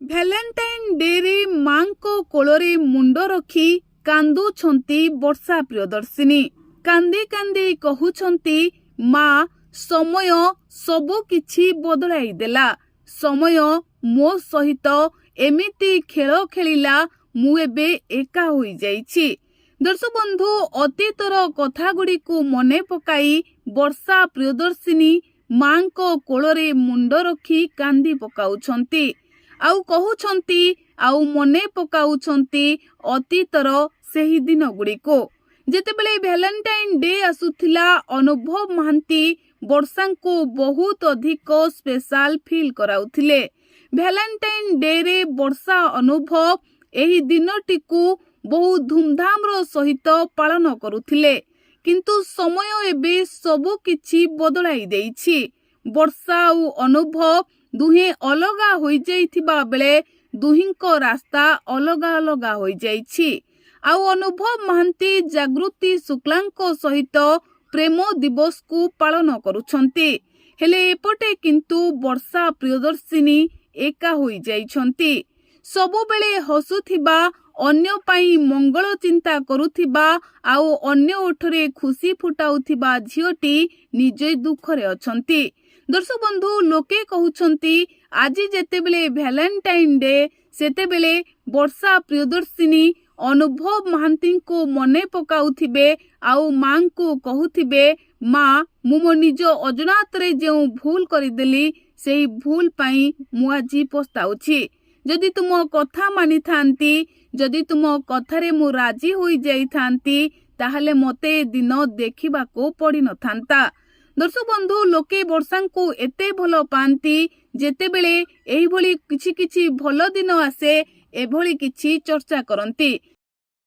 Valentine ଡେରେ ମାଙ୍କ କୋଳରେ ମୁଣ୍ଡ ରଖି କାନ୍ଦୁଛନ୍ତି ବର୍ଷା ପ୍ରିୟଦର୍ଶିନୀ। କାନ୍ଦି କାନ୍ଦି କହୁଛନ୍ତି, ମା ସମୟ ସବୁ କିଛି ବଦଳାଇ ଦେଲା। ସମୟ ମୋ ସହିତ ଏମିତି ଖେଳ ଖେଳିଲା, ମୁଁ ଏବେ ଏକା ହୋଇଯାଇଛି। ଦର୍ଶକ ବନ୍ଧୁ, ଅତୀତର କଥାଗୁଡ଼ିକୁ ମନେ ପକାଇ ବର୍ଷା ପ୍ରିୟଦର୍ଶିନୀ ମାଙ୍କ କୋଳରେ ମୁଣ୍ଡ ରଖି କାନ୍ଦି ପକାଉଛନ୍ତି। ଆଉ କହୁଛନ୍ତି, ଆଉ ମନେ ପକାଉଛନ୍ତି ଅତୀତର ସେହି ଦିନ ଗୁଡ଼ିକୁ। ଯେତେବେଳେ ଭ୍ୟାଲେଣ୍ଟାଇନ୍ ଡେ ଆସୁଥିଲା, ଅନୁଭବ ମହାନ୍ତି ବର୍ଷାଙ୍କୁ ବହୁତ ଅଧିକ ସ୍ପେଶାଲ ଫିଲ୍ କରାଉଥିଲେ। ଭ୍ୟାଲେଣ୍ଟାଇନ୍ ଡେରେ ବର୍ଷା ଅନୁଭବ ଏହି ଦିନଟିକୁ ବହୁ ଧୁମଧାମର ସହିତ ପାଳନ କରୁଥିଲେ। କିନ୍ତୁ ସମୟ ଏବେ ସବୁ କିଛି ବଦଳାଇ ଦେଇଛି। ବର୍ଷା ଆଉ ଅନୁଭବ ଦୁହେଁ ଅଲଗା ହୋଇଯାଇଥିବା ବେଳେ ଦୁହିଁଙ୍କ ରାସ୍ତା ଅଲଗା ଅଲଗା ହୋଇଯାଇଛି। ଆଉ ଅନୁଭବ ମହାନ୍ତି ଜାଗୃତି ଶୁକ୍ଲାଙ୍କ ସହିତ ପ୍ରେମ ଦିବସକୁ ପାଳନ କରୁଛନ୍ତି। ହେଲେ ଏପଟେ କିନ୍ତୁ ବର୍ଷା ପ୍ରିୟଦର୍ଶିନୀ ଏକା ହୋଇଯାଇଛନ୍ତି। ସବୁବେଳେ ହସୁଥିବା, ଅନ୍ୟ ପାଇଁ ମଙ୍ଗଳ ଚିନ୍ତା କରୁଥିବା ଆଉ ଅନ୍ୟ ଓଠରେ ଖୁସି ଫୁଟାଉଥିବା ଝିଅଟି ନିଜେ ଦୁଃଖରେ ଅଛନ୍ତି। ଦର୍ଶକ ବନ୍ଧୁ, ଲୋକେ କହୁଛନ୍ତି ଆଜି ଯେତେବେଳେ ଭ୍ୟାଲେଣ୍ଟାଇନ୍ ଡେ, ସେତେବେଳେ ବର୍ଷା ପ୍ରିୟଦର୍ଶିନୀ ଅନୁଭବ ମହାନ୍ତିଙ୍କୁ ମନେ ପକାଉଥିବେ ଆଉ ମାଙ୍କୁ କହୁଥିବେ, ମା ମୁଁ ମୋ ନିଜ ଅଜଣାତରେ ଯେଉଁ ଭୁଲ କରିଦେଲି, ସେହି ଭୁଲ ପାଇଁ ମୁଁ ଆଜି ପସ୍ତାଉଛି। ଯଦି ତୁମ କଥା ମାନିଥାନ୍ତି, ଯଦି ତୁମ କଥାରେ ମୁଁ ରାଜି ହୋଇଯାଇଥାନ୍ତି, ତାହେଲେ ମୋତେ ଏ ଦିନ ଦେଖିବାକୁ ପଡ଼ିନଥାନ୍ତା। ଦର୍ଶକ ବନ୍ଧୁ, ଲୋକେ ବର୍ଷାଙ୍କୁ ଏତେ ଭଲ ପାଆନ୍ତି, ଯେତେବେଳେ ଏହିଭଳି କିଛି କିଛି ଭଲ ଦିନ ଆସେ, ଏଭଳି କିଛି ଚର୍ଚ୍ଚା କରନ୍ତି।